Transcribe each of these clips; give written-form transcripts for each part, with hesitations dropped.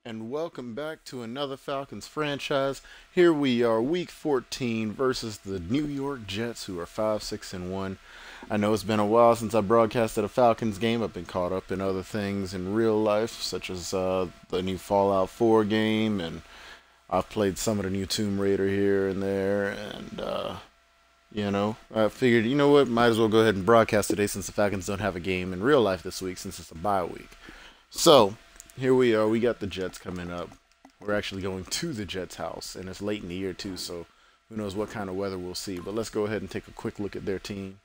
And welcome back to another Falcons franchise. Here we are, Week 14 versus the New York Jets, who are 5-6-1. I know it's been a while since I broadcasted a Falcons game. I've been caught up in other things in real life, such as the new Fallout 4 game, and I've played some of the new Tomb Raider here and there. And I figured, you know what, might as well go ahead and broadcast today since the Falcons don't have a game in real life this week since it's a bye week. So, here we are. We got the Jets coming up. We're actually going to the Jets' house, and it's late in the year, too, so who knows what kind of weather we'll see. But let's go ahead and take a quick look at their team.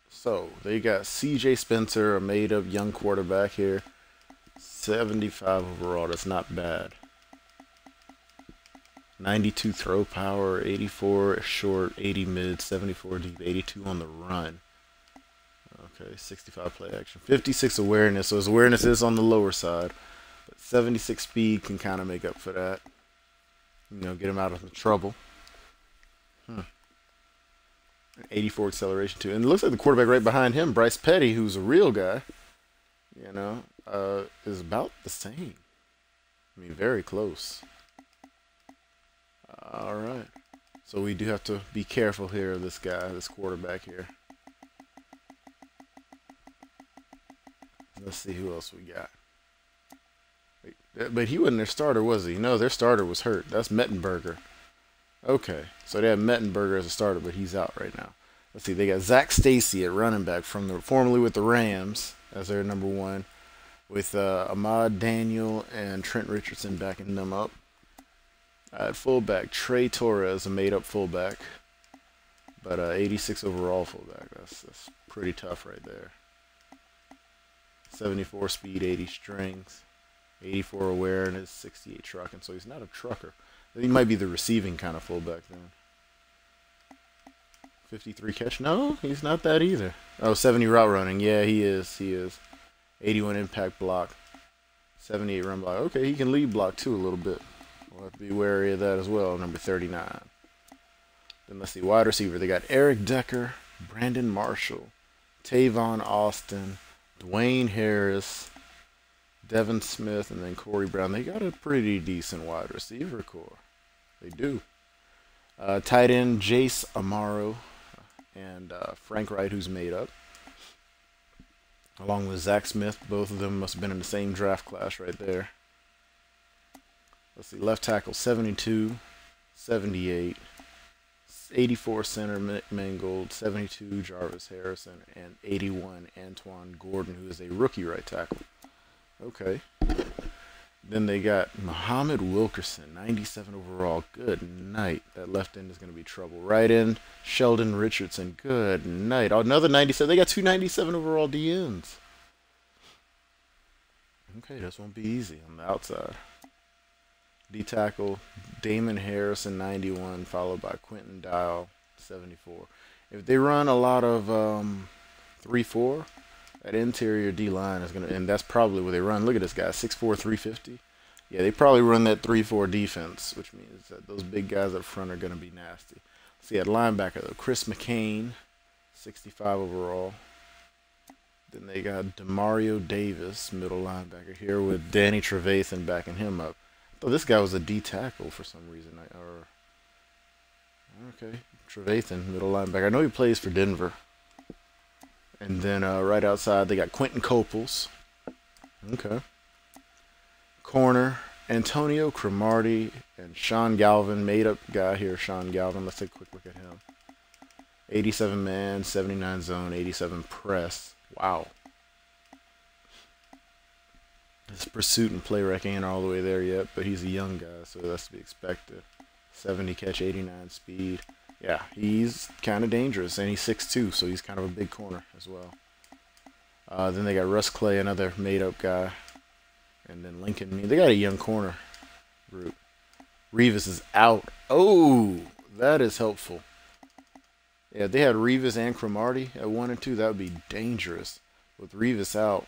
So, they got C.J. Spencer, a made-up young quarterback here. 75 overall. That's not bad. 92 throw power, 84 short, 80 mid, 74 deep, 82 on the run. Okay, 65 play action, 56 awareness. So his awareness is on the lower side, but 76 speed can kind of make up for that. Get him out of the trouble. 84 acceleration too, and it looks like the quarterback right behind him, Bryce Petty, who's a real guy, is about the same. I mean, very close. All right. So we do have to be careful here of this guy, this quarterback here. Let's see who else we got. But he wasn't their starter, was he? No, their starter was hurt. That's Mettenberger. Okay, so they have Mettenberger as a starter, but he's out right now. Let's see, they got Zach Stacy at running back formerly with the Rams as their number one, with Ahmad Daniel and Trent Richardson backing them up. At fullback, Trey Torres, a made-up fullback, but 86 overall fullback. That's pretty tough right there. 74 speed, 80 strength, 84 awareness, 68 trucking. So he's not a trucker. He might be the receiving kind of fullback then. 53 catch. No, he's not that either. Oh, 70 route running. Yeah, he is. 81 impact block. 78 run block. Okay, he can lead block too a little bit. We'll have to be wary of that as well. Number 39. Then let's see, wide receiver. They got Eric Decker, Brandon Marshall, Tavon Austin, Dwayne Harris, Devin Smith, and then Corey Brown. They got a pretty decent wide receiver core. They do. Tight end Jace Amaro and Frank Wright, who's made up, along with Zach Smith. Both of them must have been in the same draft class right there. Let's see, left tackle 72, 78, 84 center Mangold, 72 Jarvis Harrison, and 81 Antoine Gordon, who is a rookie right tackle. Okay. Then they got Muhammad Wilkerson, 97 overall. Good night. That left end is going to be trouble. Right end, Sheldon Richardson. Good night. Oh, another 97. They got two 97 overall DNs. Okay, this won't be easy on the outside. D tackle, Damon Harrison, 91, followed by Quentin Dial, 74. If they run a lot of 3-4, that interior D line is gonna, and that's probably what they run. Look at this guy, 6'4", 350. Yeah, they probably run that 3-4 defense, which means that those big guys up front are gonna be nasty. See, at linebacker though, Chris McCain, 65 overall. Then they got Demario Davis, middle linebacker here, with Danny Trevathan backing him up. Oh, this guy was a D tackle for some reason. Okay, Trevathan, middle linebacker. I know he plays for Denver. And then right outside, they got Quentin Coples. Okay. Corner, Antonio Cromartie and Sean Galvin, made-up guy here, Sean Galvin. Let's take a quick look at him. 87 man, 79 zone, 87 press. Wow. His pursuit and play rec ain't all the way there yet, but he's a young guy, so that's to be expected. 70 catch, 89 speed. Yeah, he's kind of dangerous, and he's 6'2", so he's kind of a big corner as well. Then they got Russ Clay, another made-up guy, and then Lincoln. They got a young corner group. Revis is out. Oh, that is helpful. Yeah, if they had Revis and Cromartie at 1 and 2, that would be dangerous. With Revis out,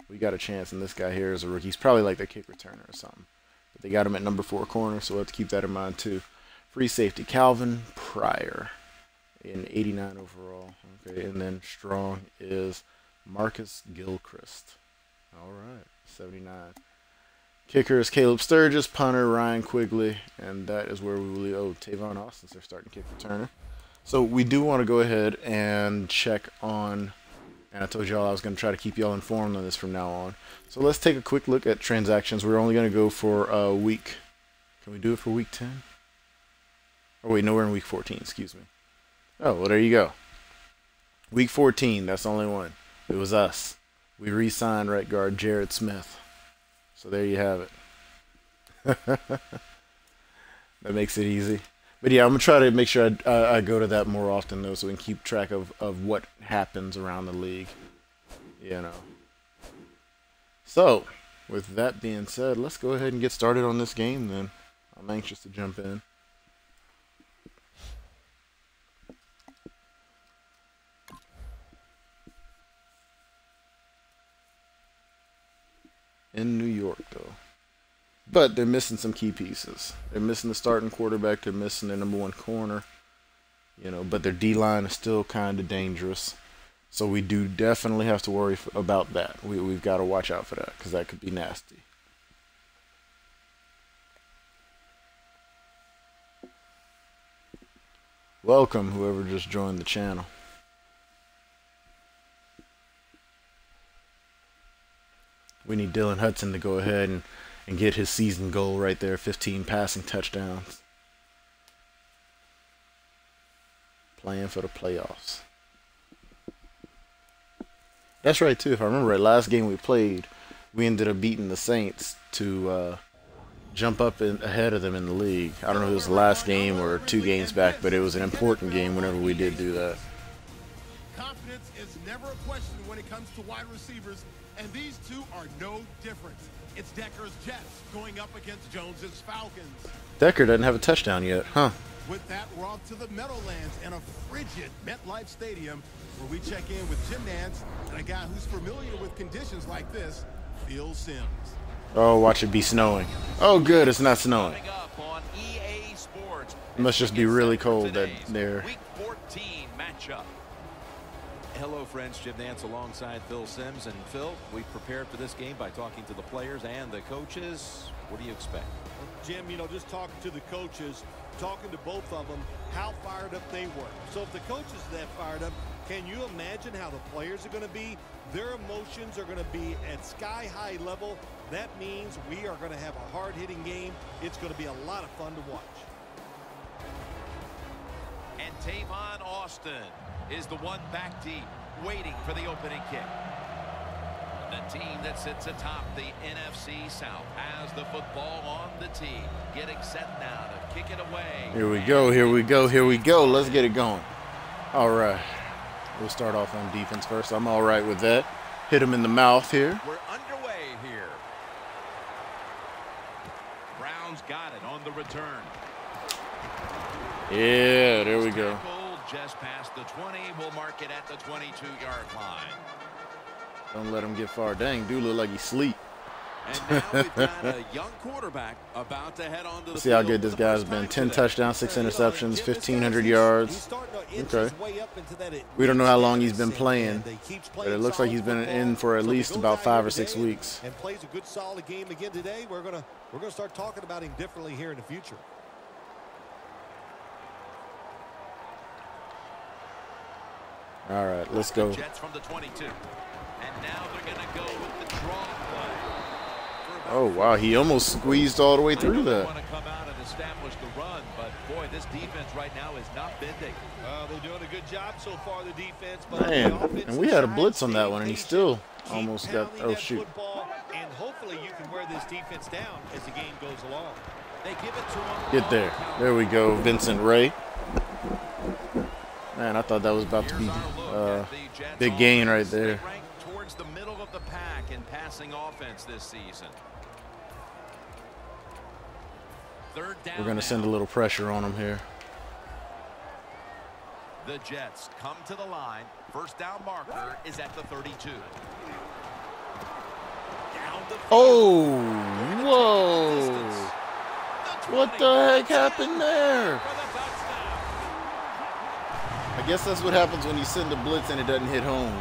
we got a chance, and this guy here is a rookie. He's probably like their kick returner or something. But they got him at number 4 corner, so we'll have to keep that in mind too. Free safety, Calvin Pryor. in 89 overall. Okay, and then strong is Marcus Gilchrist. All right, 79. Kicker is Caleb Sturgis, punter Ryan Quigley, and that is where we will. Oh, Tavon Austin's their starting kick returner. So we do want to go ahead and check on. And I told y'all I was going to try to keep y'all informed on this from now on. So let's take a quick look at transactions. We're only going to go for a week. Can we do it for week 10? Oh wait, no, we're in week 14. Excuse me. Oh, well, there you go. Week 14. That's the only one. It was us. We re-signed right guard Jared Smith. So there you have it. That makes it easy. But yeah, I'm going to try to make sure I go to that more often, though, so we can keep track of what happens around the league. You know. So, with that being said, let's go ahead and get started on this game, then. I'm anxious to jump in. In New York, though. But they're missing some key pieces. They're missing the starting quarterback. They're missing their number one corner. You know, but their D-line is still kind of dangerous. So we do definitely have to worry about that. We've got to watch out for that because that could be nasty. Welcome, whoever just joined the channel. We need Dylan Hudson to go ahead and get his season goal right there, 15 passing touchdowns. Playing for the playoffs. That's right, too. If I remember right, last game we played, we ended up beating the Saints to jump up ahead of them in the league. I don't know if it was the last game or 2 games back, but it was an important game whenever we did do that. Confidence is never a question when it comes to wide receivers, and these two are no different. It's Decker's Jets going up against Jones's Falcons. Decker doesn't have a touchdown yet, huh? With that, we're off to the Meadowlands and a frigid MetLife Stadium, where we check in with Jim Nantz and a guy who's familiar with conditions like this, Phil Simms. Oh, watch it be snowing. Oh, good, it's not snowing. It must just be really cold that there. Week 14 matchup. Hello, friends. Jim Nantz alongside Phil Simms. And Phil, we've prepared for this game by talking to the players and the coaches. What do you expect? Jim, you know, just talking to the coaches, talking to both of them, how fired up they were. So if the coaches are that fired up, can you imagine how the players are going to be? Their emotions are going to be at sky-high level. That means we are going to have a hard-hitting game. It's going to be a lot of fun to watch. And Tavon Austin is the one back deep, waiting for the opening kick. The team that sits atop the NFC South has the football on the tee, getting set now to kick it away. Here we go, here we go, here we go. Let's get it going. All right. We'll start off on defense first. I'm all right with that. Hit him in the mouth here. We're underway here. Brown's got it on the return. Yeah, there we go. Just past the 20. We'll mark it at the 22-yard line. Don't let him get far. Dang, dude look like he's asleep. And now we've got a young quarterback about to head on to the See how good this guy's been. 10 touchdowns, 6 interceptions, 1,500 yards. Okay. We don't know how long he's been playing, but it looks like he's been in for at least about 5 or 6 weeks. And plays a good, solid game again today. We're gonna start talking about him differently here in the future. All right, let's go. Jets from the 22. And now they're going to go with the draw play. Oh, wow, he almost squeezed all the way through that. They want to come out and establish the run, but boy, this defense right now is not bending. They're doing a good job so far, the defense. But Man, and we had a blitz on that one, and he still almost got, oh, shoot. And hopefully you can wear this defense down as the game goes along. They give it to him. Get there. There we go, Vincent Ray. Man, I thought that was about to be big gain right there. Towards the middle of the pack in passing offense this season. Third down. We're going to send a little pressure on him here. The Jets come to the line. First down marker is at the 32. Oh, whoa. What the heck happened there? guess that's what happens when you send a blitz and it doesn't hit home.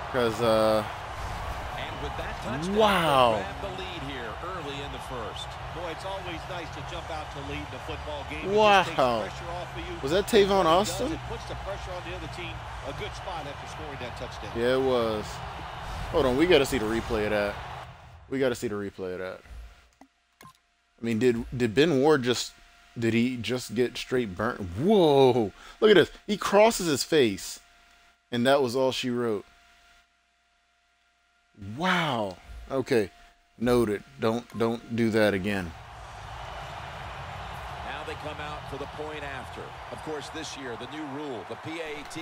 Because, And with that touchdown, wow. they grab the lead here early in the first. Boy, it's always nice to jump out to lead the football game. Wow. It just takes pressure off of you. Was that Tavon What it does, Austin? It puts the pressure on the other team. A good spot after scoring that touchdown. Yeah, it was. Hold on, we got to see the replay of that. We got to see the replay of that. I mean, did Ben Ward did he just get straight burnt? Whoa! Look at this. He crosses his face, and that was all she wrote. Wow. Okay, noted. Don't do that again. Now they come out for the point after. Of course, this year, the new rule, the PAT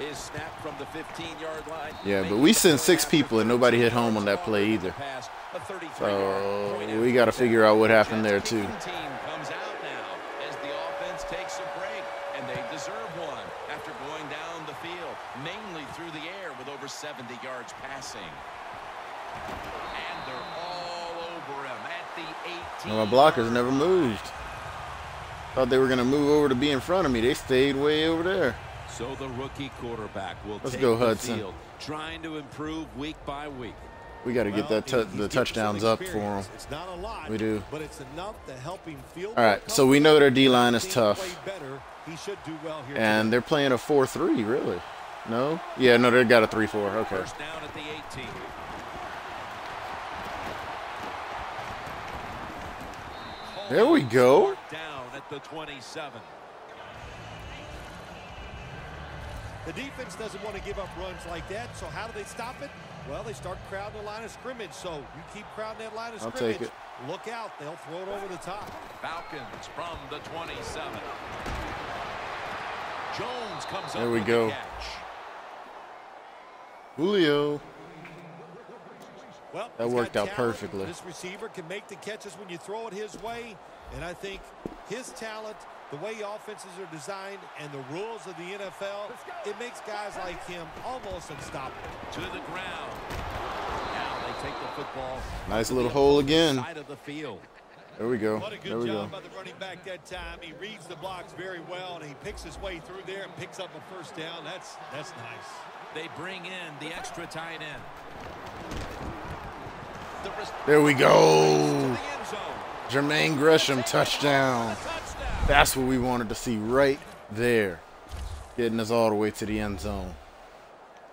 is snapped from the 15-yard line. Yeah, but we sent 6 people, and nobody hit home on that play either. So we got to figure out what happened there too. Team comes out now as the offense takes a break, and they deserve one after going down the field, mainly through the air with over 70 yards passing. And they're all over him at the 18. Well, my blockers never moved. Thought they were going to move over to be in front of me. They stayed way over there. So the rookie quarterback will Let's take go, the Hudson. field, trying to improve week by week. We got to get the touchdowns up for them. It's not a lot, We do. but it's enough to help him feel. All right, so we know their D-line is tough. He should do well here And they're playing a 4-3, really. No? Yeah, no, they got a 3-4. Okay. First down at the 18. There we go. Down at the 27. The defense doesn't want to give up runs like that, so how do they stop it? Well, they start crowding the line of scrimmage, so you keep crowding that line of I'll scrimmage. take it. Look out, they'll throw it over the top. Falcons from the 27. Jones comes There up we with go. the catch. Julio. Well, That he's worked got out talent. perfectly. This receiver can make the catches when you throw it his way, and I think his talent, the way offenses are designed, and the rules of the NFL, it makes guys like him almost unstoppable. To the ground. Now they take the football. Nice little hole again. Side of the field. There we go. What a There good we go. job by the running back that time. He reads the blocks very well, and he picks his way through there and picks up a first down. That's nice. They bring in the extra tight end. There we To go. the end zone. Jermaine Gresham touchdown. Touchdown. That's what we wanted to see right there. Getting us all the way to the end zone.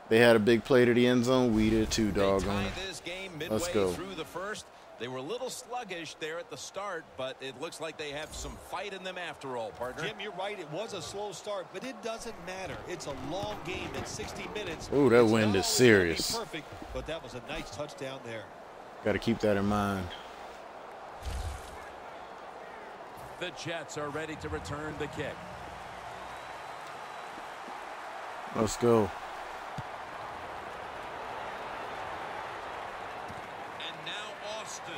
They had a big play to the end zone. We did too, They doggone tie it. this game Let's midway go. through the first. They were a little sluggish there at the start, but it looks like they have some fight in them after all, partner. Jim, you're right. It was a slow start, but it doesn't matter. It's a long game. It's 60 minutes. Ooh, that It's wind not is always gonna be serious. Perfect, but that was a nice touchdown there. Got to keep that in mind. The Jets are ready to return the kick. Let's go. And now Austin.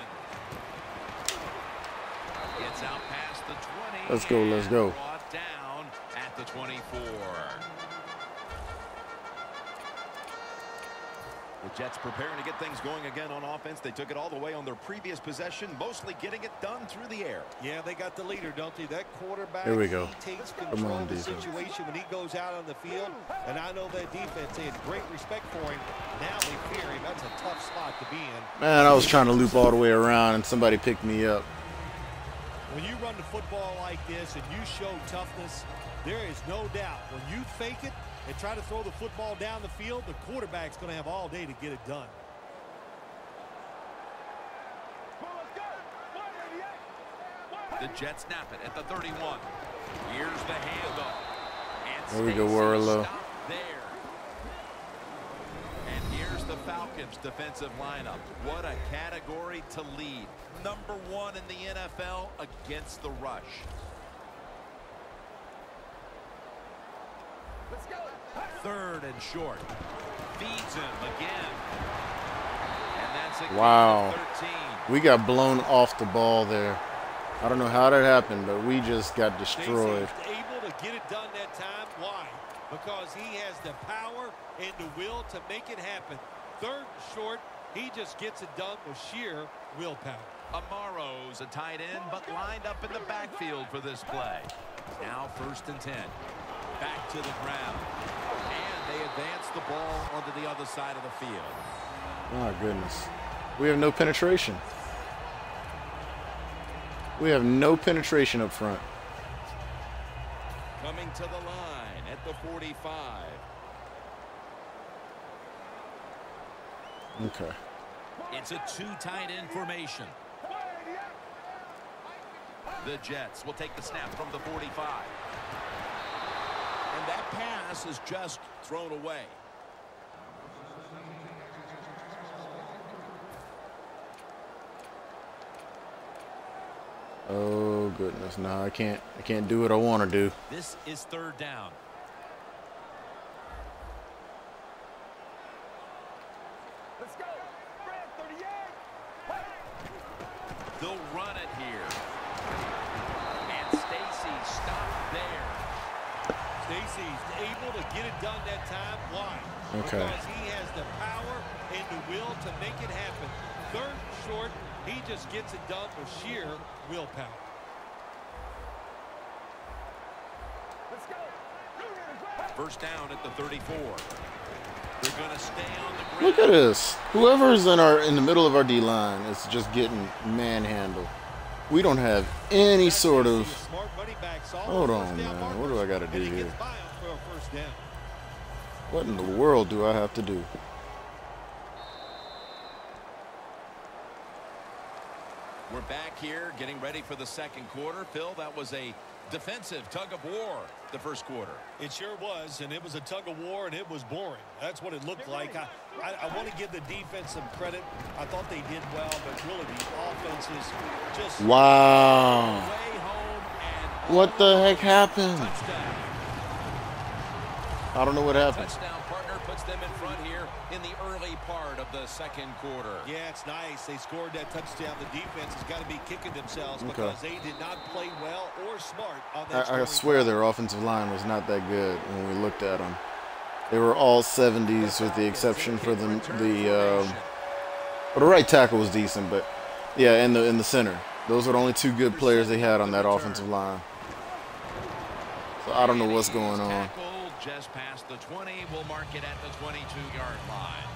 Gets out past the 20. Let's go, let's and go. Brought down at the 24. The Jets preparing to get things going again on offense. They took it all the way on their previous possession, mostly getting it done through the air. Yeah, they got the leader, don't they? That quarterback, Here we go. he takes Come control on, of the defense. situation when he goes out on the field. And I know that defense, they had great respect for him. Now they fear him. That's a tough spot to be in. Man, I was trying to loop all the way around, and somebody picked me up. When you run the football like this and you show toughness, there is no doubt when you fake it and try to throw the football down the field, the quarterback's going to have all day to get it done. The Jets snap it at the 31. Here's the handoff. And There we go, Stacy Warlow. stopped there. And here's the Falcons defensive lineup. What a category to lead. Number 1 in the NFL against the rush. Let's go. Third and short. Feeds him again. And that's a Wow. 13. We got blown off the ball there. I don't know how that happened, but we just got destroyed. Stacey's able to get it done that time. Why? Because he has the power and the will to make it happen. Third and short, he just gets it done with sheer willpower. Amaro's a tight end, but lined up in the backfield for this play. Now 1st and 10. back to the ground. And they advance the ball onto the other side of the field. My goodness. We have no penetration. We have no penetration up front. Coming to the line at the 45. Okay. It's a two tight end formation. The Jets will take the snap from the 45. And that pass is just thrown away. Oh goodness, no, I can't do what I want to do. This is third down. Let's go. 38. They'll run it here. And Stacy stopped there. Stacy's able to get it done that time. Why? Okay. Because he has the power and the will to make it happen. Third and short, he just gets it done with sheer willpower. Let's go. First down at the 34. They're going to stay on the ground. Look at this. Whoever's in the middle of our D line is just getting manhandled. We don't have any sort of. Hold on, man. What do I got to do here? What in the world do I have to do? We're back here getting ready for the second quarter. Phil, that was a defensive tug of war the first quarter. It sure was, and it was a tug of war, and it was boring. That's what it looked like. I want to give the defense some credit. I thought they did well, but really the offense is just Wow. Way home and What the heck happened? touchdown. I don't know what happened. Touchdown partner puts them in front here in the early part of the second quarter. Yeah, it's nice. They scored that touchdown. The defense has got to be kicking themselves because they did not play well or smart on that. I swear their offensive line was not that good when we looked at them. They were all 70s with the exception for the right tackle was decent, but yeah, in the center. Those were the only two good players they had on that offensive line. So I don't know what's going on. Tackle just past the 20. We'll mark it at the 22-yard line.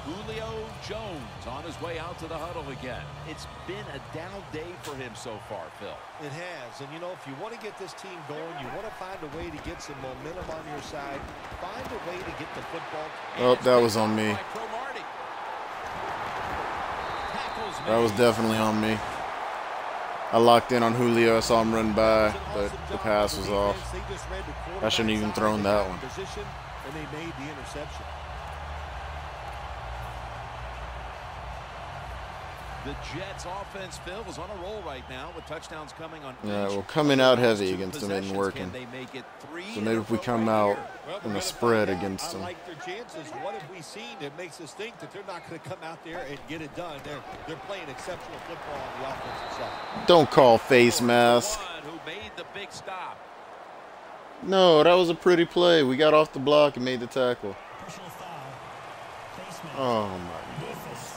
Julio Jones on his way out to the huddle again. It's been a down day for him so far, Phil. It has. And, you know, if you want to get this team going, you want to find a way to get some momentum on your side. Find a way to get the football. Oh, that was on me. That was definitely on me. I locked in on Julio. I saw him run by, but the pass was off. I shouldn't even thrown that one. And they made the interception. The Jets offense, Phil, is on a roll right now with touchdowns coming on. Yeah, well, coming out heavy against them isn't working. So maybe if we come out in a spread against them. I like their chances. What have we seen that makes us think that they're not going to come out there and get it done? They're playing exceptional football on the offensive side. Don't call face mask. Who made the big stop. No, that was a pretty play. We got off the block and made the tackle. Oh, my goodness.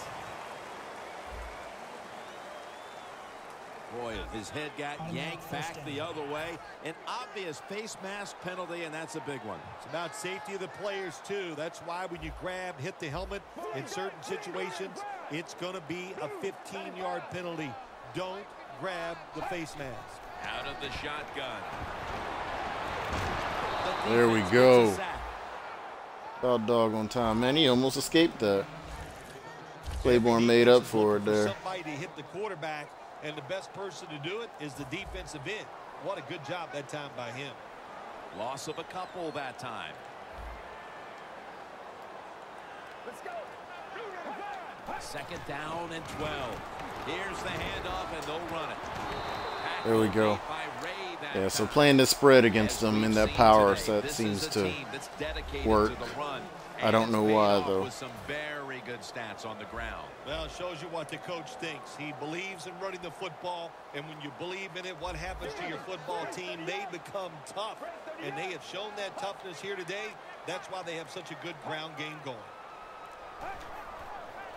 Boy, his head got yanked back the other way. An obvious face mask penalty, and that's a big one. It's about safety of the players, too. That's why when you grab, hit the helmet in certain situations, it's going to be a 15-yard penalty. Don't grab the face mask. Out of the shotgun. There we go. About doggone time. Man, he almost escaped that. Claiborne made up for it there. Somebody to hit the quarterback, and the best person to do it is the defensive end. What a good job that time by him. Loss of a couple that time. Let's go. Second down and 12. Here's the handoff, and they'll run it. There we go. Yeah, so playing this spread against them in that power set seems to work. I don't know why, though. With some very good stats on the ground. Well, it shows you what the coach thinks. He believes in running the football, and when you believe in it, what happens to your football team? They become tough, and they have shown that toughness here today. That's why they have such a good ground game going.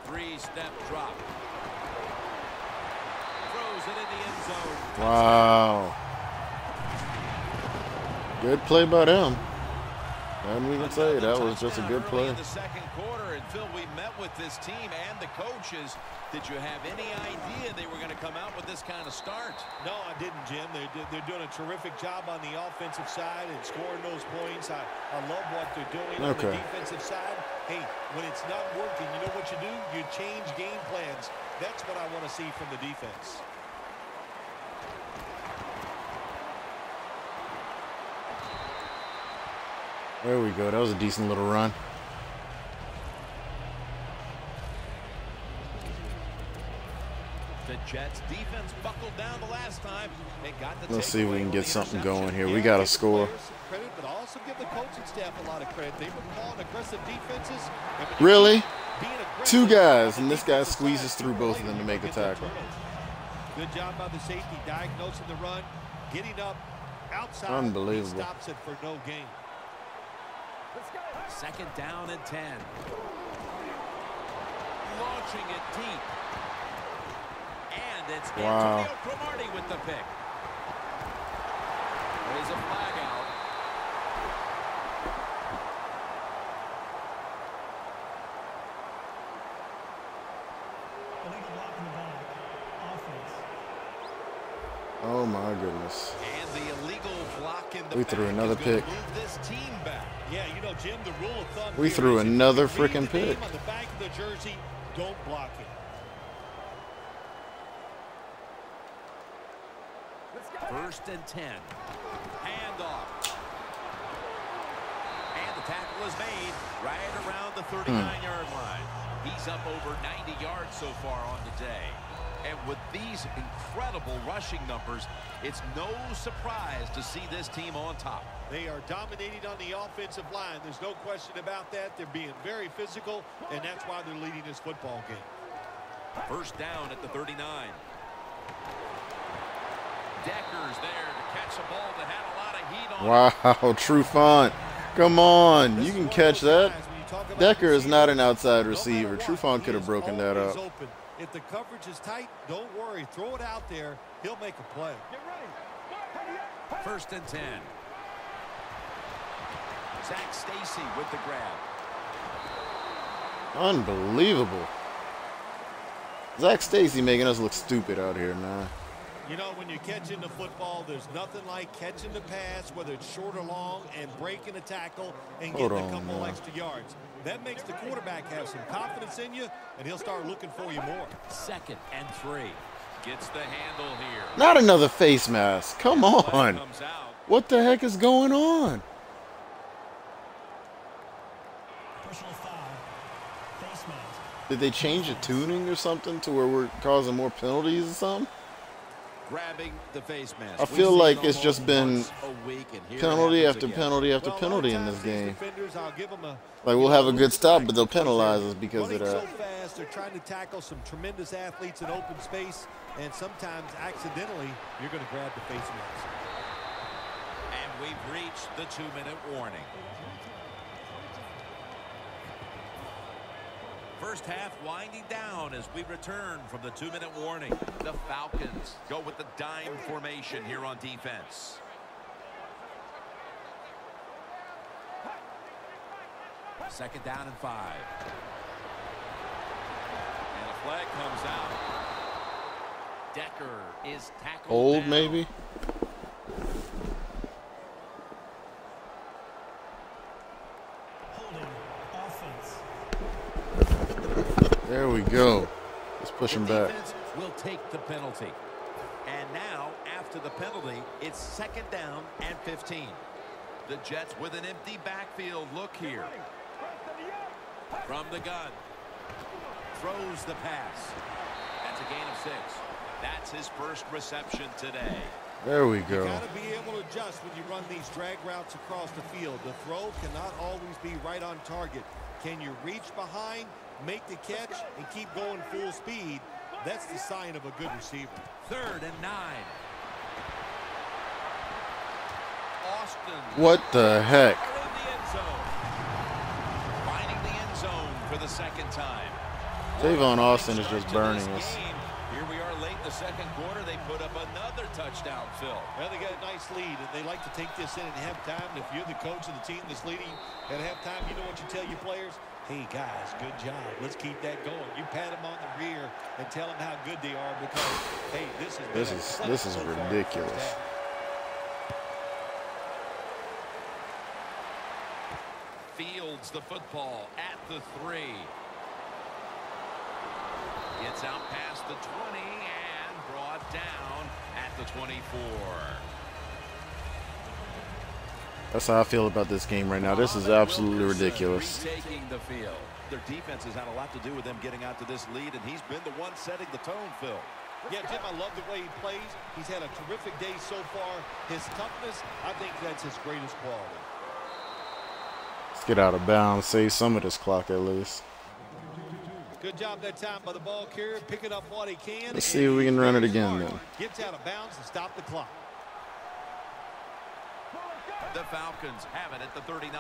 Three-step drop. Throws it in the end zone. Wow. Good play by them. And we can say that was just a good play. In the second quarter, and Phil, we met with this team and the coaches. Did you have any idea they were going to come out with this kind of start? No, I didn't, Jim. They're doing a terrific job on the offensive side and scoring those points. I love what they're doing on the defensive side. Hey, when it's not working, you know what you do? You change game plans. That's what I want to see from the defense. There we go. That was a decent little run. The Jets defense buckled down the last time. They got the Let's see if we can get something going here. We got to score. Credit, but also give the coaching staff a lot of credit. They've been calling aggressive defenses. Really? Two guys, and this guy squeezes through both of them to make the tackle. Good job by the safety, diagnosing the run, getting up outside. Unbelievable. He stops it for no gain. Second down and 10. Launching it deep. And it's Antonio Cromartie with the pick. There's a flag out. Oh my goodness. And the illegal block in the we threw another pick. This team back. Yeah, you know, Jim, the rule of thumb we threw another freaking pick. On the back of the jersey, don't block it. First and 10. Handoff. And the tackle is made right around the 39-yard line. He's up over 90 yards so far on the day. And with these incredible rushing numbers, it's no surprise to see this team on top. They are dominating on the offensive line. There's no question about that. They're being very physical, and that's why they're leading this football game. First down at the 39. Decker's there to catch a ball that had a lot of heat on it. Wow, Trufant. Come on. You can catch that. Decker is not an outside receiver. Trufant could have broken that up. If the coverage is tight, don't worry. Throw it out there. He'll make a play. First and 10. Zach Stacy with the grab. Unbelievable. Zach Stacy making us look stupid out here, man. You know, when you're catching the football, there's nothing like catching the pass, whether it's short or long, and breaking a tackle and getting a couple extra yards. That makes the quarterback have some confidence in you, and he'll start looking for you more. Second and 3. Gets the handle here. Not another face mask. Come on. What the heck is going on? Did they change the tuning or something to where we're causing more penalties or something? Grabbing the face mask. I feel like it's just been penalty after penalty after penalty in this game. Like, we'll have a good stop, but they'll penalize us because of that. So fast, they're trying to tackle some tremendous athletes in open space, and sometimes accidentally you're going to grab the face mask. And we've reached the 2-minute warning. First half winding down as we return from the 2-minute warning. The Falcons go with the dime formation here on defense. Second down and 5. And a flag comes out. Decker is tackled Hold down. maybe? There we go. Let's push him back. Will take the penalty. And now, after the penalty, it's second down and 15. The Jets with an empty backfield look here. From the gun. Throws the pass. That's a gain of 6. That's his first reception today. There we go. You got to be able to adjust when you run these drag routes across the field. The throw cannot always be right on target. Can you reach behind, make the catch, and keep going full speed? That's the sign of a good receiver. Third and 9. Austin. What the heck? In the end zone. Finding the end zone for the second time. Tavon Austin is just burning us. Here Here we are late in the second quarter. They put up another touchdown, Phil. Well, they got a nice lead, and they like to take this in at halftime. If you're the coach of the team that's leading at halftime, you know what you tell your players? Hey, guys, good job. Let's keep that going. You pat them on the rear and tell them how good they are because, hey, this is ridiculous. Fields the football at the 3. Gets out past the 20 and brought down at the 24. That's how I feel about this game right now. This is absolutely ridiculous. Taking the field. Their defense has had a lot to do with them getting out to this lead, and he's been the one setting the tone, Phil. Yeah, Jim, I love the way he plays. He's had a terrific day so far. His toughness, I think that's his greatest quality. Let's get out of bounds. Save some of this clock at least. Good job that time by the ball carrier, picking up what he can. Let's see if we can run it again then. Gets out of bounds and stop the clock. The Falcons have it at the 39.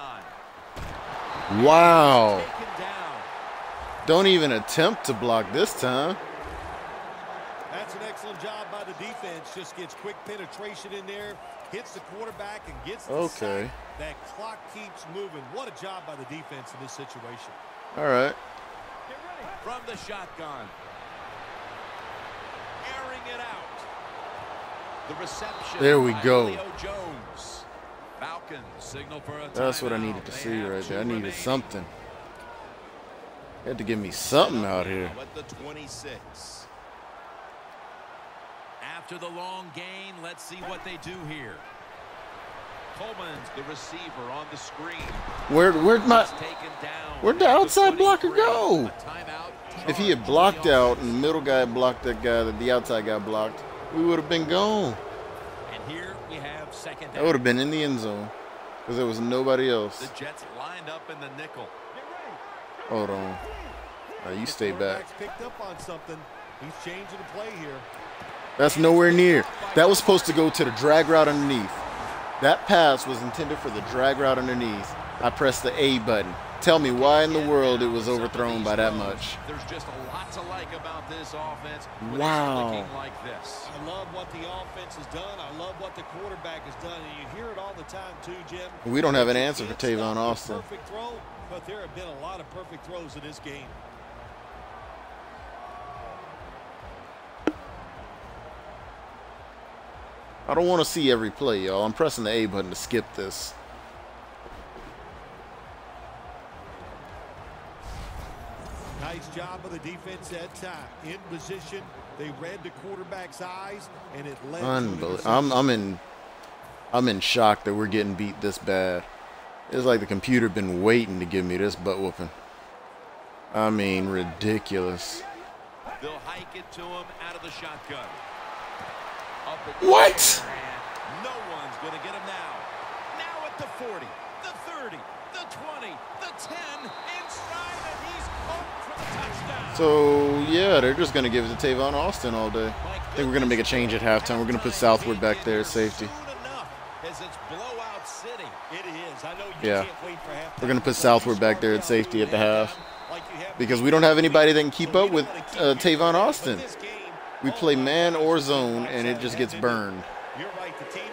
Wow. Taken down. Don't even attempt to block this time. That's an excellent job by the defense. Just gets quick penetration in there, hits the quarterback, and gets the sack. That clock keeps moving. What a job by the defense in this situation. All right. From the shotgun. Airing it out. The reception. There we go. Julio Jones. Falcons signal for a That's what I timeout. needed to They see have right there. I 2 needed remaining. something. You had to give me something out here. At the 26. After the long gain, let's see what they do here. Coleman's the receiver on the screen. Where'd He's taken down. where'd the outside blocker go? A timeout. If he had blocked out and the middle guy blocked that guy, that the outside guy blocked, we would have been gone. And here we have second down. That would have been in the end zone because there was nobody else. The Jets lined up in the nickel. Hold on. You stay back. Quarterback's picked up on something. He's changing the play here. That's nowhere near. That was supposed to go to the drag route underneath. That pass was intended for the drag route underneath. I pressed the A button. Tell me why in the world it was overthrown by that much. There's just a lot to like about this offense. when Wow. it's clicking like this. I love what the offense has done. I love what the quarterback has done. And you hear it all the time, too, Jim. We don't have an You answer for can't Tavon stop a Austin. Perfect throw, but there have been a lot of perfect throws in this game. I don't want to see every play, y'all. I'm pressing the A button to skip this. Nice job of the defense that time. In position, they read the quarterback's eyes, and it led to an Unbelievable. I'm in shock that we're getting beat this bad. It's like the computer been waiting to give me this butt whooping. I mean, ridiculous. They'll hike it to him out of the shotgun. Up at What? the air, and no one's going to get him now. Now at the 40, the 30, the 20, the 10, inside, and he's home for the touchdown. So, yeah, they're just going to give it to Tavon Austin all day. I think we're going to make a change at halftime. We're going to put Southwood back there at safety. As it's blowout city. It is. I know you Yeah. can't wait for halftime. We're going to put Southwood back there at safety at the half. Because we don't have anybody that can keep up with Tavon Austin. We play man or zone, and it just gets burned.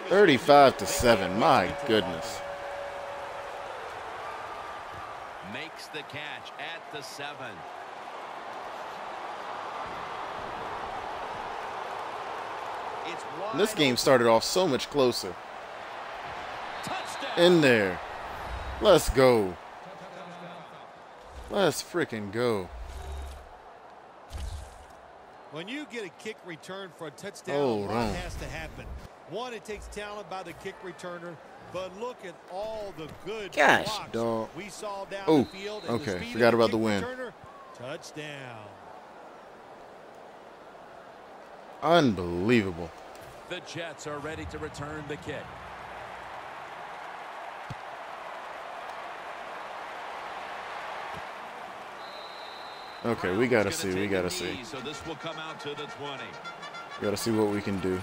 35-7. My goodness. Makes the catch at the 7. It's And this game started off so much closer. touchdown. In there. Let's go. Let's freaking go. When you get a kick return for a touchdown, Hold what on. has to happen? One, it takes talent by the kick returner, but look at all the good Gosh, blocks dog. we saw down Oh, the field. And the okay. speed Forgot of the about the kick win. returner, touchdown. Unbelievable. The Jets are ready to return the kick. Okay, we gotta Brown's see. gonna We take a gotta see. knee, So this will come out to the 20. We gotta see what we can do.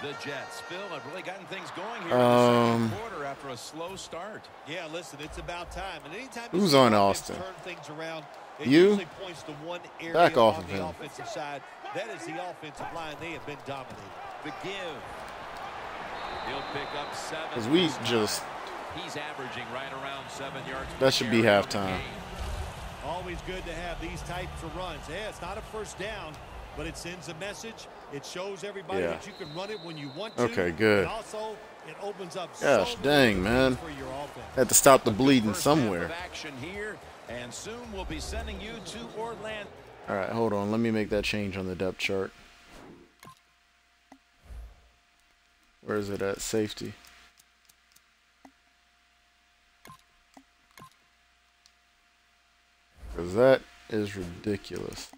The Jets, Phil, have really gotten things going here in the second quarter after a slow start. Yeah, listen, it's about time. And anytime Who's you see on offense Austin? turn things around, it You? usually points to one area Back off on of the him. offensive side That is the offensive line. They have been dominated. The give. He'll pick up 7. Because we just... He's averaging right around 7 yards. That should be halftime. Always good to have these types of runs. Yeah, it's not a first down, but it sends a message. It shows everybody that you can run it when you want to. Okay, good. And also, it opens up Gosh, dang, man. for your offense. Had to stop the bleeding somewhere. Action here, and soon we'll be sending you to Orlando. All right, hold on. Let me make that change on the depth chart. Where is it at? Safety. Because that is ridiculous.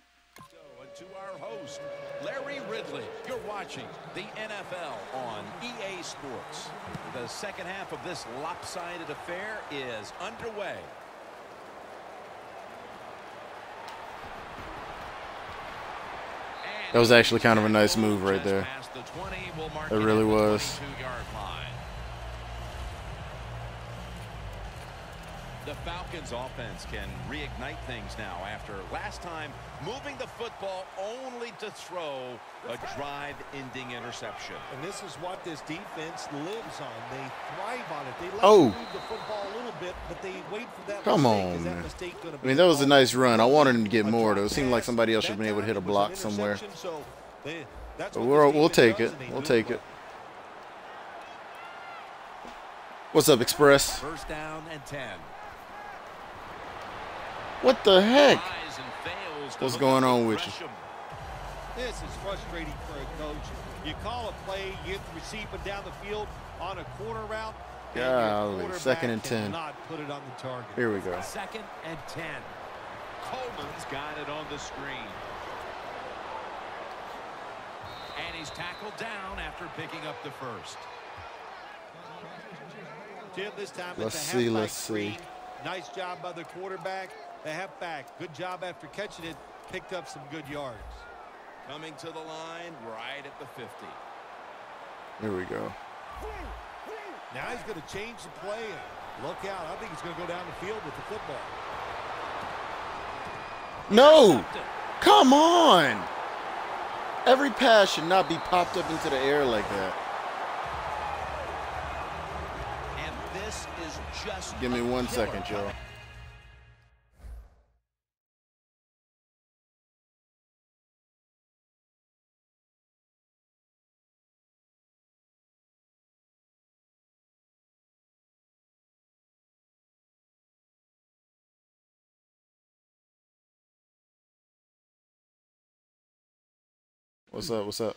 And to our host, Larry Ridley. You're watching the NFL on EA Sports. The second half of this lopsided affair is underway. That was actually kind of a nice move right there. It really was. The Falcons offense can reignite things now after last time moving the football only to throw a drive-ending interception. And this is what this defense lives on. They thrive on it. They let Oh. them move the football a little bit, but they wait for that Come mistake. on, Is that man. mistake gonna I be mean, that was a nice run. I wanted him to get a more, drop though. It seemed like pass? somebody else should have That been able to hit a time it was block an somewhere. interception, so that's But what this we'll defense take does, it. and they We'll do take well. it. What's up, Express? First down and 10. What the heck? Tries and fails to What's hook going up on with you? Gresham. This is frustrating for a coach. You call a play, you receive it down the field on a corner route. and your Golly, quarterback second and 10. cannot put it on the target. Here we go. Second and 10. Coleman's got it on the screen. And he's tackled down after picking up the first. Jim, this time Let's it's a see, halfback let's see. screen. Nice job by the quarterback. The halfback, good job after catching it, picked up some good yards. Coming to the line right at the 50. Here we go. Now he's going to change the play. And look out. I think he's going to go down the field with the football. No! Come on! Every pass should not be popped up into the air like that. And this is just Give me a 1 killer. second, Joe. What's up? What's up?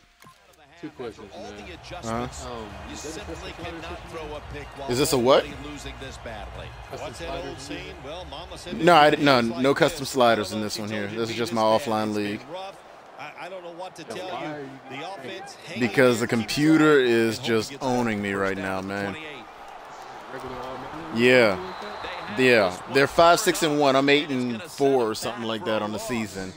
Two questions, All man. the adjustments, you Is that a simply custom slider cannot system? throw a pick while Is this a what? already losing this badly. What's that old saying? Well, Mama said No, it no, was like no this. custom sliders I don't in know this if one he here. told you This is to just be my this bad. offline It's been league. rough. I don't know what to tell why are you. you The getting offense hanging Because in the there, keep computer trying, is and hope just it gets owning me First right down now, to man. 28. regular all-man? Yeah. They have Yeah, this one they're 5, 6, covered and up, 1. I'm 8 and it's and gonna 4 set or it something back like for that a on the loss. season,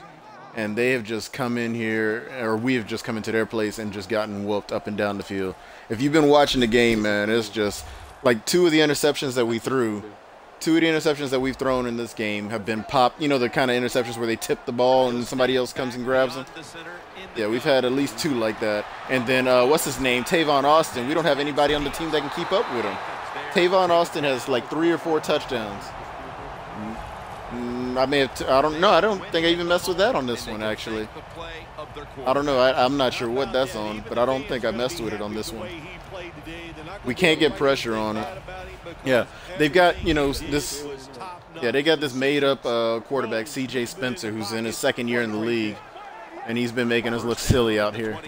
and they have just come in here, or we have just come into their place and just gotten whooped up and down the field. If you've been watching the game, man, it's just like two of the interceptions that we've thrown in this game have been popped. You know, the kind of interceptions where they tip the ball and somebody else comes and grabs them. Beyond the center, in the Yeah, we've gun. had at least 2 like that. And then what's his name? Tavon Austin. We don't have anybody on the team that can keep up with him. Tavon Austin has like 3 or 4 touchdowns. I may have. I don't know. I don't think I even messed with that on this one, actually. I don't know. I'm not sure what that's on, but I don't think I messed with it on this one. We can't get pressure on it. Yeah, they've got, you know, this. Yeah, they got this made-up quarterback, C.J. Spencer, who's in his 2nd year in the league, and he's been making us look silly out here.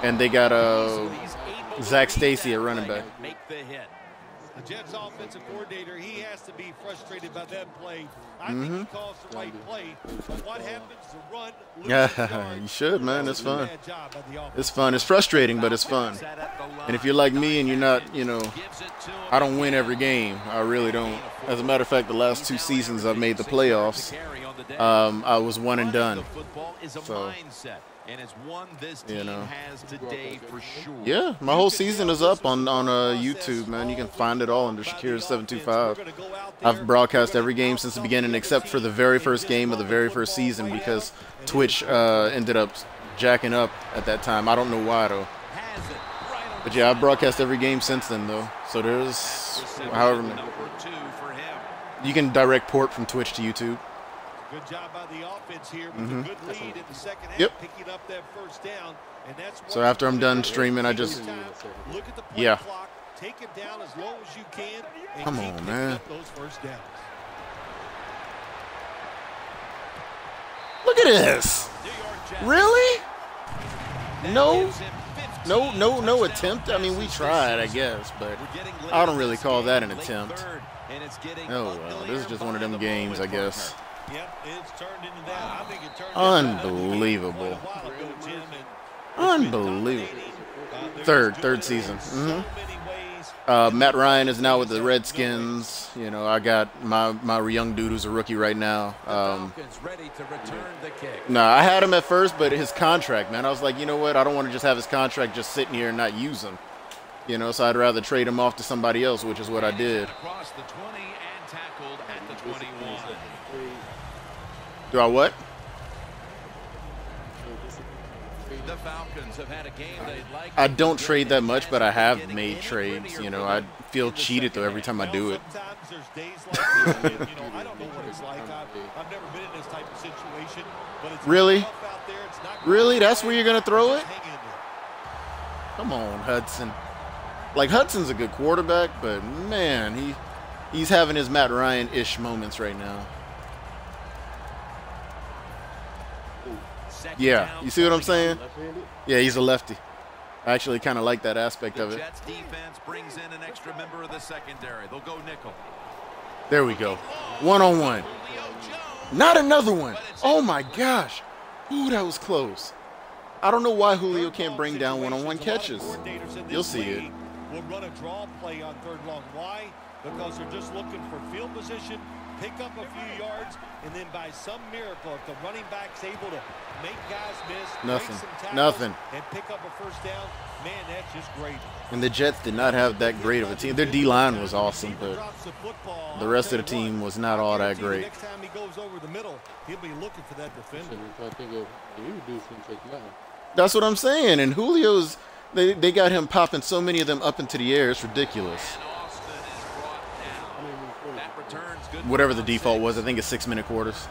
And they got Zach Stacy at running back. Make the hit. The Jets offensive coordinator, he has to be frustrated by that play. I think he calls the right play. But what happens to run? Yeah, you should, man. It's fun. It's fun. It's frustrating, but it's fun. And if you're like me and you're not, you know, I don't win every game. I really don't. As a matter of fact, the last 2 seasons I've made the playoffs, I was 1 and done. The football is a So, mindset. And it's one this team has today for sure. Yeah, my whole season is up on YouTube, man. You can find it all under Shakir725. I've broadcast every game since the beginning except for the very first game of the very first season because Twitch ended up jacking up at that time. I don't know why, though. But yeah, I've broadcast every game since then, though. So there's however many. You can direct port from Twitch to YouTube. Good job by the offense here with a good lead in the second half, picking up that first down. And that's so after I'm done streaming, I just look at the play clock, take it down as low as you can, and come on, man. Those first downs. Look at this. Really? No attempt. I mean, we tried, I guess, but I don't really call that an attempt. Oh well, this is just one of them games, I guess. Yep, it's turned into that. I think it turned unbelievable. Unbelievable. Third season. Matt Ryan is now with the Redskins. You know, I got my young dude who's a rookie right now. I had him at first, but his contract, man, I was like, you know what? I don't want to just have his contract just sitting here and not use him. You know, so I'd rather trade him off to somebody else, which is what I did. Across the 20 and tackled at the 21. Do I what? The Falcons have had a game they'd like. I don't trade that much, but I have made trades. You know, I feel cheated though every time I do it. Sometimes there's days like this. You know, I don't know what it's like. I've never been in this type of situation, but it's really, tough out there. It's not really. That's where you're gonna throw it? Come on, Hudson. Like Hudson's a good quarterback, but man, he's having his Matt Ryan-ish moments right now. Yeah, you see what I'm saying? Yeah, he's a lefty. I actually kind of like that aspect of it. Jets defense brings in an extra member of the secondary. They'll go nickel. There we go. One-on-one. Not another one. Oh my gosh. Ooh, that was close. I don't know why Julio can't bring down one-on-one catches. You'll see it. We'll run a draw play on third long. Why? Because they're just looking for field position, pick up a few yards, and then by some miracle, if the running back's able to make guys miss, Nothing. And pick up a first down, man, that's just great. And the Jets did not have that great of a team. Their D-line was awesome, but the rest of the team was not all that great. Next time he goes over the middle, he'll be looking for that defender. That's what I'm saying. And Julio's, they got him popping so many of them up into the air. It's ridiculous. Whatever the default was, I think it's 6-minute quarters.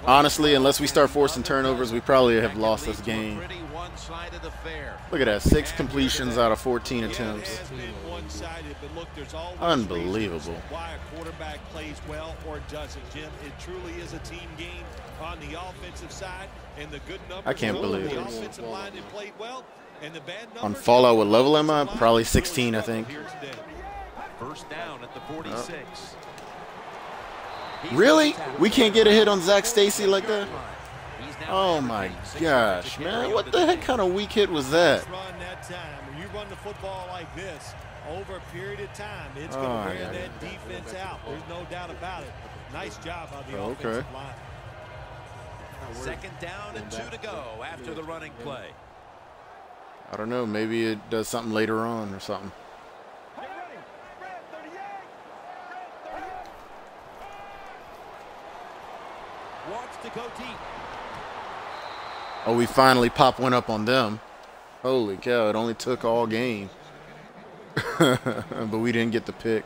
Honestly, unless we start forcing turnovers, we probably have lost this game. Look at that, 6 completions out of 14 attempts. Unbelievable. Why a quarterback plays well or doesn't, Jim. It truly is a team game on the offensive side, and the good numbers. I can't believe it. The offensive line that played well, and the bad numbers. On Fallout, what level am I? Probably 16, I think. First down at the 46. Really? We can't get a hit on Zach Stacy like that? Oh my gosh, man. What the heck kind of weak hit was that? When you run the football like this over a period of time, it's going to wear that defense out. There's no doubt about it. Nice job on the offensive line. Second down and 2 to go after the running play. I don't know. Maybe it does something later on or something. Wants to go deep. Oh, we finally popped one up on them. Holy cow, it only took all game. But we didn't get the pick.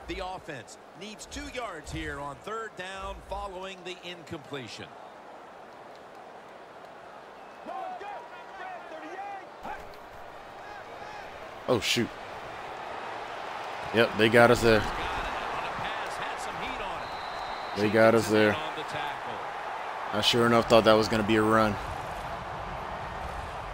The offense needs 2 yards here on third down following the incompletion. Oh, shoot. Yep, they got us there. They got us there. I sure enough thought that was going to be a run.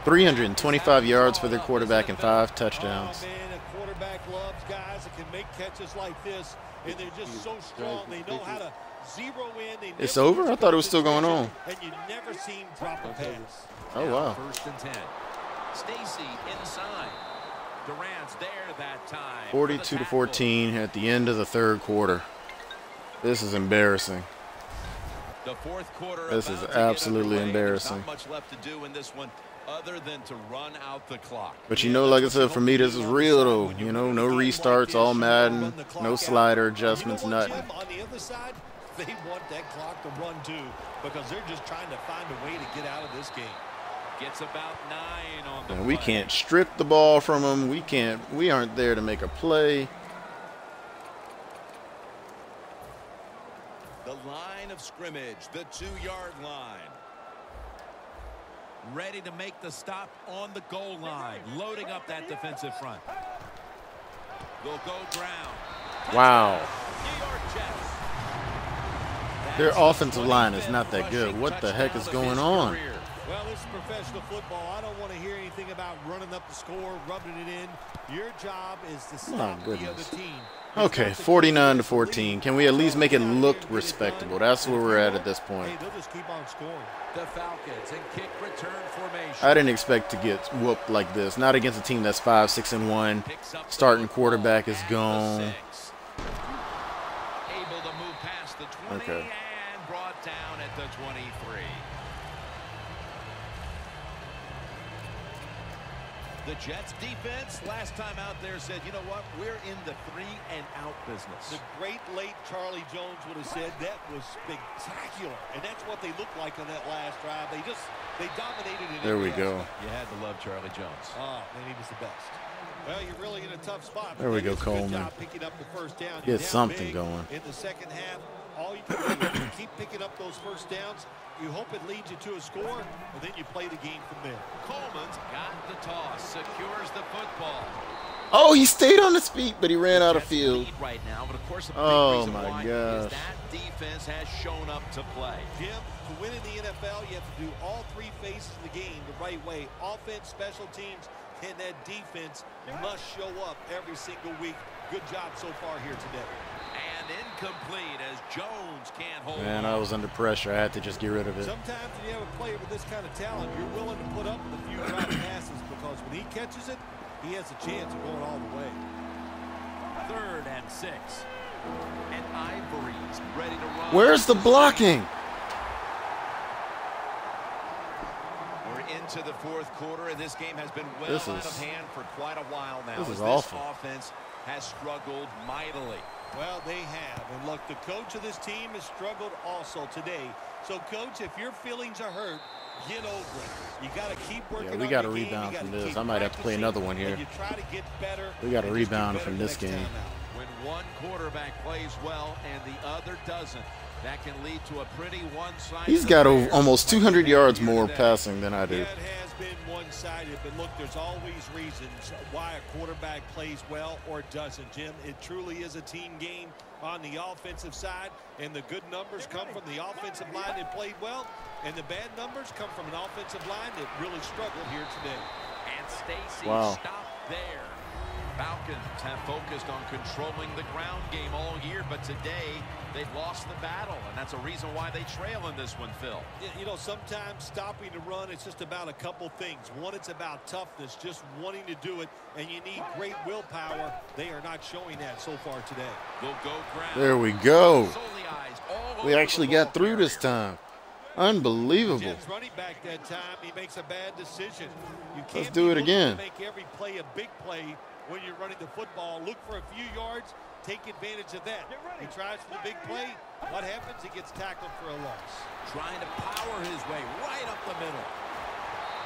325 yards for their quarterback and 5 touchdowns. A quarterback loves guys that can make catches like this, and they're just so strong. They know how to zero in. It's over? I thought it was still going on. And you never see him drop a pass. Oh, wow. First and 10. Stacy inside. Durant's there that time. 42-14 at the end of the third quarter. This is embarrassing. The fourth quarter. This is absolutely embarrassing. Not much left to do in this one other than to run out the clock. But you know, like I said, for me, this is real though. You know, no restarts, all Madden, no slider adjustments, nothing. On the other side, they want that clock to run too because they're just trying to find a way to get out of this game. Gets about 9 on the And we play. can't strip the ball from them. We aren't there to make a play. The line of scrimmage, the 2-yard line. Ready to make the stop on the goal line. Loading up that defensive front. They'll go ground. Wow. New York Jets. Their That's offensive line is 20th not that good. rushing What the heck is touchdown going of his on? career. Well, this is professional football. I don't want to hear anything about running up the score, rubbing it in. Your job is to stop the goodness. other team. Okay, 49-14. Can we at least make it look respectable? That's where we're at this Hey, point. they'll just keep on scoring. The Falcons in kick return formation. I didn't expect to get whooped like this. Not against a team that's 5-6-1. Picks up the Starting football quarterback is at the gone. 6. Able to move past the 20 Okay. and brought down at the 23. The Jets defense last time out there said, you know what, we're in the 3-and-out business. The great late Charlie Jones would have said that was spectacular. And that's what they looked like on that last drive. They dominated it. There we go. You had to love Charlie Jones. Oh, man, he was the best. Well, you're really in a tough spot. There we go, He did a good Coleman. job picking up the first down. Get You're down something big going. in the second half. All you can do is keep picking up those first downs. You hope it leads you to a score, and then you play the game from there. Coleman's got the toss, secures the football. Oh, he stayed on his feet, but he ran out of Jets field. lead right now, but of course, a big Oh, reason my why gosh. is that defense has shown up to play. Jim, to win in the NFL, you have to do all three phases of the game the right way. Offense, special teams, and that defense must show up every single week. Good job so far here today. And incomplete as Jones can't hold Man, on. I was under pressure. I had to just get rid of it. Sometimes when you have a player with this kind of talent, you're willing to put up with a few drop passes because when he catches it, he has a chance of going all the way. 3rd and 6. And Ivory's ready to run. Where's the blocking? We're into the 4th quarter, and this game has been well This out is- of hand for quite a while now. this is as awful. This offense has struggled mightily. Well, they have. And look, the coach of this team has struggled also today. So, Coach, if your feelings are hurt, get over it. You got to keep working Yeah, we on got to your game. rebound You from gotta this. keep I might have to play practicing, another one here. and you try to get better. We got to and just get rebound better from the this next game. time out. When one quarterback plays well and the other doesn't, that can lead to a pretty one-sided He's got affair. almost 200 yards more Today. passing than I do. Yeah, it has been one-sided, but look, there's always reasons why a quarterback plays well or doesn't, Jim. It truly is a team game on the offensive side, and the good numbers come from the offensive line that played well, and the bad numbers come from an offensive line that really struggled here today. And Stacy Wow. stopped there. Falcons have focused on controlling the ground game all year, but today they've lost the battle, and that's a reason why they trail in this one, Phil. You know, sometimes stopping the run, it's just about a couple things. One, it's about toughness, just wanting to do it, and you need great willpower. They are not showing that so far today. They'll go ground. There we go. Solely eyes all We over actually the ball got through this carrier. time. Unbelievable. Jim's running back that time, he makes a bad decision. You can't Let's do be it looking again. to make every play a big play when you're running the football. Look for a few yards, take advantage of that. He tries for the big play. What happens? He gets tackled for a loss. Trying to power his way right up the middle.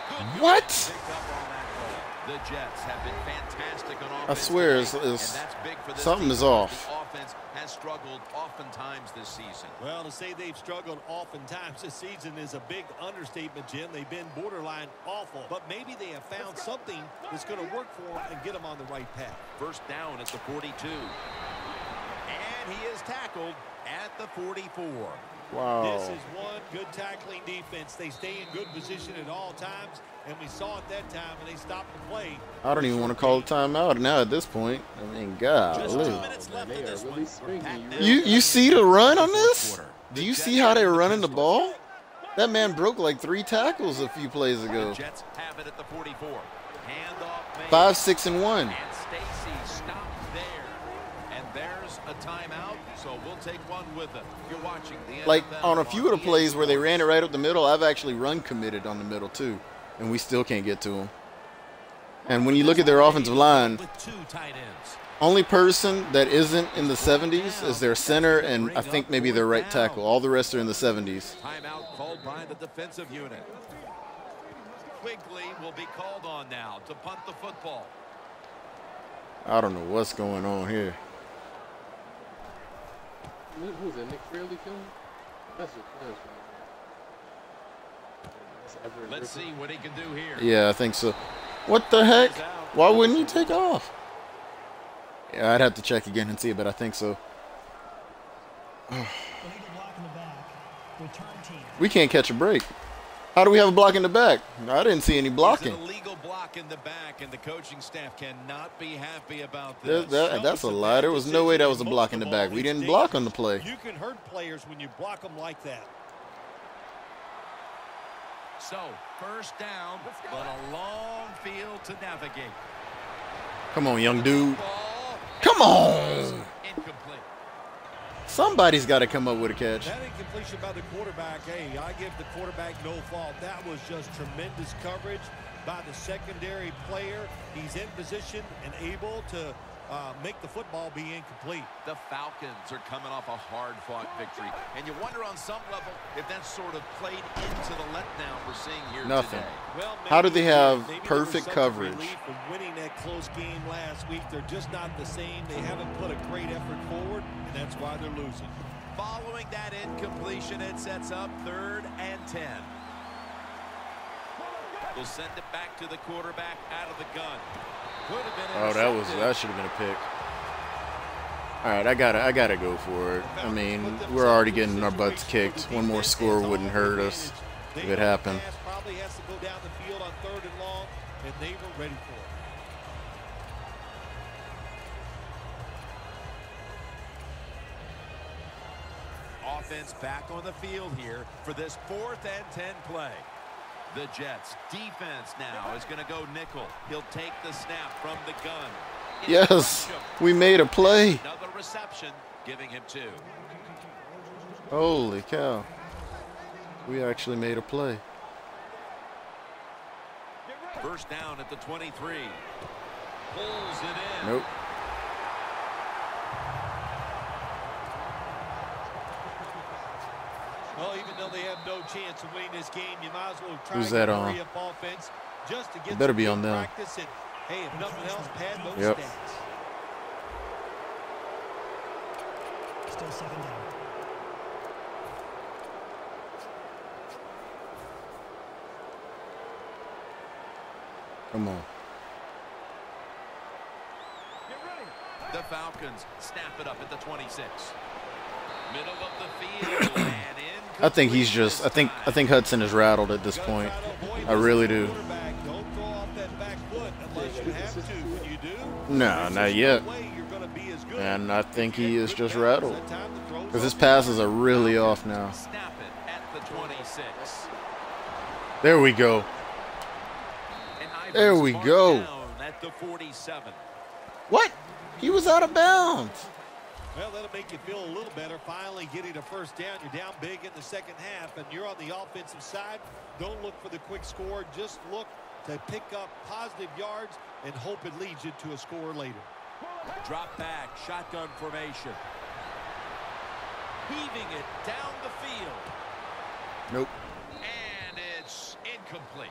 Good What? yards picked up on that play. The Jets have been fantastic on offense. I swear today, it's- and that's big for this something team is because off. The offense has struggled oftentimes this season. Well, to say they've struggled oftentimes this season is a big understatement, Jim. They've been borderline awful, but maybe they have found something that's going to work for them and get them on the right path. First down at the 42. And he is tackled at the 44. Wow. This is one good tackling defense. They stay in good position at all times, and we saw it that time, and they stopped the play. I don't even want to call a timeout now at this point. I mean, Just 2 golly. minutes left they in are this really one. We're swinging. packed down. You see the run on this? Quarter. Do you see how they're running the ball? That man broke like 3 tackles a few plays The ago. Jets have it at the 44. Handoff made. 5, 6, and 1. And Stacy stopped there And there's a timeout, so we'll take one with them. You're watching the Like, NFL on a few of the EA plays where they Sports. ran it right up the middle, I've actually run committed on the middle, too. And we still can't get to them. And when you look at their offensive line, With 2 tight ends. only person that isn't in the 70s is their center and I think maybe their right tackle. All the rest are in the 70s. Timeout called by the defensive unit. Quigley will be called on now to punt the football. I don't know what's going on here. Who's that? Nick Fairley coming? That's Everett Let's Griffin. see what he can do here. Yeah, I think so. What the heck? Why wouldn't he take off? Yeah, I'd have to check again and see, but I think so. We can't catch a break. How do we have a block in the back? I didn't see any blocking. It's an illegal block in the back, and the coaching staff cannot be happy about this. That's a lie. There was no way that was a block in the back. We didn't block on the play. You can hurt players when you block them like that. So, first down, but a long field to navigate. Come on, young dude. Ball Come on. incomplete. Somebody's got to come up with a catch. That incompletion by the quarterback, hey, I give the quarterback no fault. That was just tremendous coverage by the secondary player. He's in position and able to make the football be incomplete. The Falcons are coming off a hard-fought victory, and you wonder on some level if that's sort of played into the letdown we're seeing here Nothing. today. Well, How do they have maybe perfect there was such a coverage? relief from winning that close game last week. They're just not the same. They haven't put a great effort forward, and that's why they're losing. Following that incompletion, it sets up 3rd and 10. We'll send it back to the quarterback out of the gun. Could have been intercepted. That should have been a pick. All right, I gotta go for it. I mean, we're already getting our butts kicked. One more score wouldn't hurt us if it happened. Probably has to go down the field on 3rd and long, and they were ready for it. Offense back on the field here for this 4th and 10 play. The Jets defense now is going to go nickel. He'll take the snap from the gun. Yes, we made a play. Another reception, giving him 2. Holy cow. We actually made a play. First down at the 23. Pulls it in. Nope. Well, even though they have no chance of winning this game, you might as well try Who's to that get a on? hurry-up offense just to get Better some be good on them. practice and, hey, if nothing else, pad those Yep. stats. Still 2nd down. Come on. The Falcons snap it up at the 26. Middle of the field and in. I think he's just. I think Hudson is rattled at this point. I really do. Don't throw off that back foot unless you have to. When you do, No, not yet. you're going to be as good. And I think he is just rattled because his passes are really off now. Snap it at the 26. There we go. And There Ivan's we marked go. down at the 47. What? He was out of bounds. Well, that'll make you feel a little better. Finally getting a first down. You're down big in the 2nd half, and you're on the offensive side. Don't look for the quick score. Just look to pick up positive yards and hope it leads you to a score later. Drop back, shotgun formation. Heaving it down the field. Nope. And it's incomplete.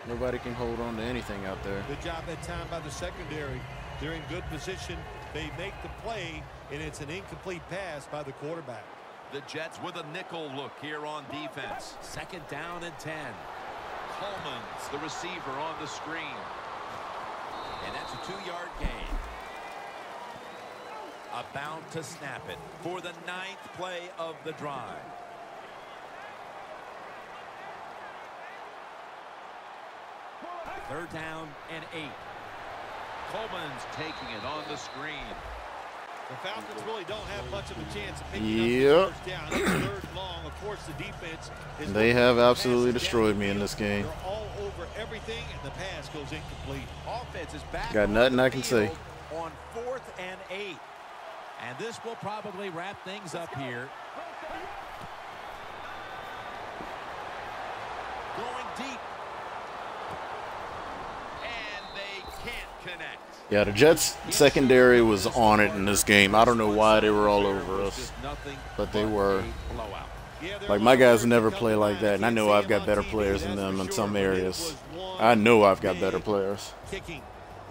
Nobody can hold on to anything out there. Good job that time by the secondary. They're in good position. They make the play, and it's an incomplete pass by the quarterback. The Jets with a nickel look here on defense. 2nd down and 10. Coleman's the receiver on the screen. And that's a 2-yard gain. About to snap it for the 9th play of the drive. Third down and 8. Coleman's taking it on the screen. The Falcons really don't have much of a chance of picking Yep. up the first down. It's 3rd and long. Of course, the defense is They looking have to absolutely pass it destroyed down me the in field. this game. They're all over everything, and the pass goes incomplete. Offense is back. Got on nothing the I can say. field on 4th and 8. And this will probably wrap things up here. Going deep. And they can't connect. Yeah, the Jets secondary was on it in this game. I don't know why they were all over us, but they were. Like, my guys never play like that, and I know I've got better players than them in some areas. I know I've got better players.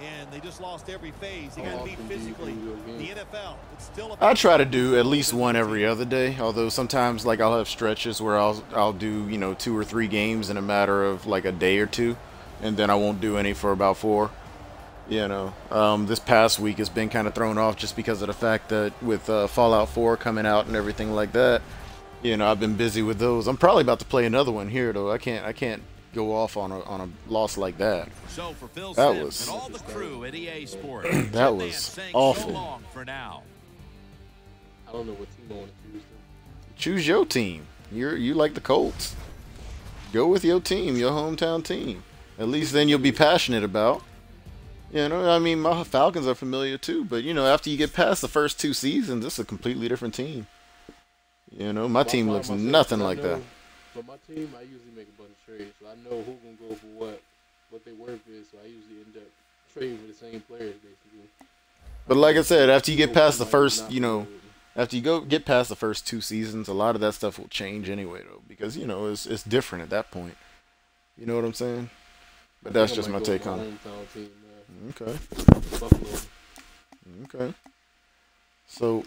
And they just lost every phase. They got to be physically. The NFL, it's still I try to do at least one every other day, although sometimes, like, I'll have stretches where I'll do, you know, 2 or 3 games in a matter of like a day or two, and then I won't do any for about 4. You know, this past week has been kind of thrown off just because of the fact that with Fallout 4 coming out and everything like that, you know, I've been busy with those. I'm probably about to play another one here, though. I can't go off on a loss like that. So for Phil That Simms was and all the crew at EA Sports, that Jim was Nance saying awful. So long for now. I don't know what team I want to choose. Choose your team. You like the Colts. Go with your team, your hometown team. At least then you'll be passionate about. You know, I mean, my Falcons are familiar too, but you know, after you get past the first 2 seasons, it's a completely different team. You know, my team looks nothing like that. For my team, I usually make a bunch of trades, so I know who's gonna go for what their worth is. So I usually end up trading with the same players, basically. But like I said, after you get past the first, you know, after you get past the first 2 seasons, a lot of that stuff will change anyway, though, because you know it's different at that point. You know what I'm saying? But that's just my take on it. Okay. Buffalo. Okay. So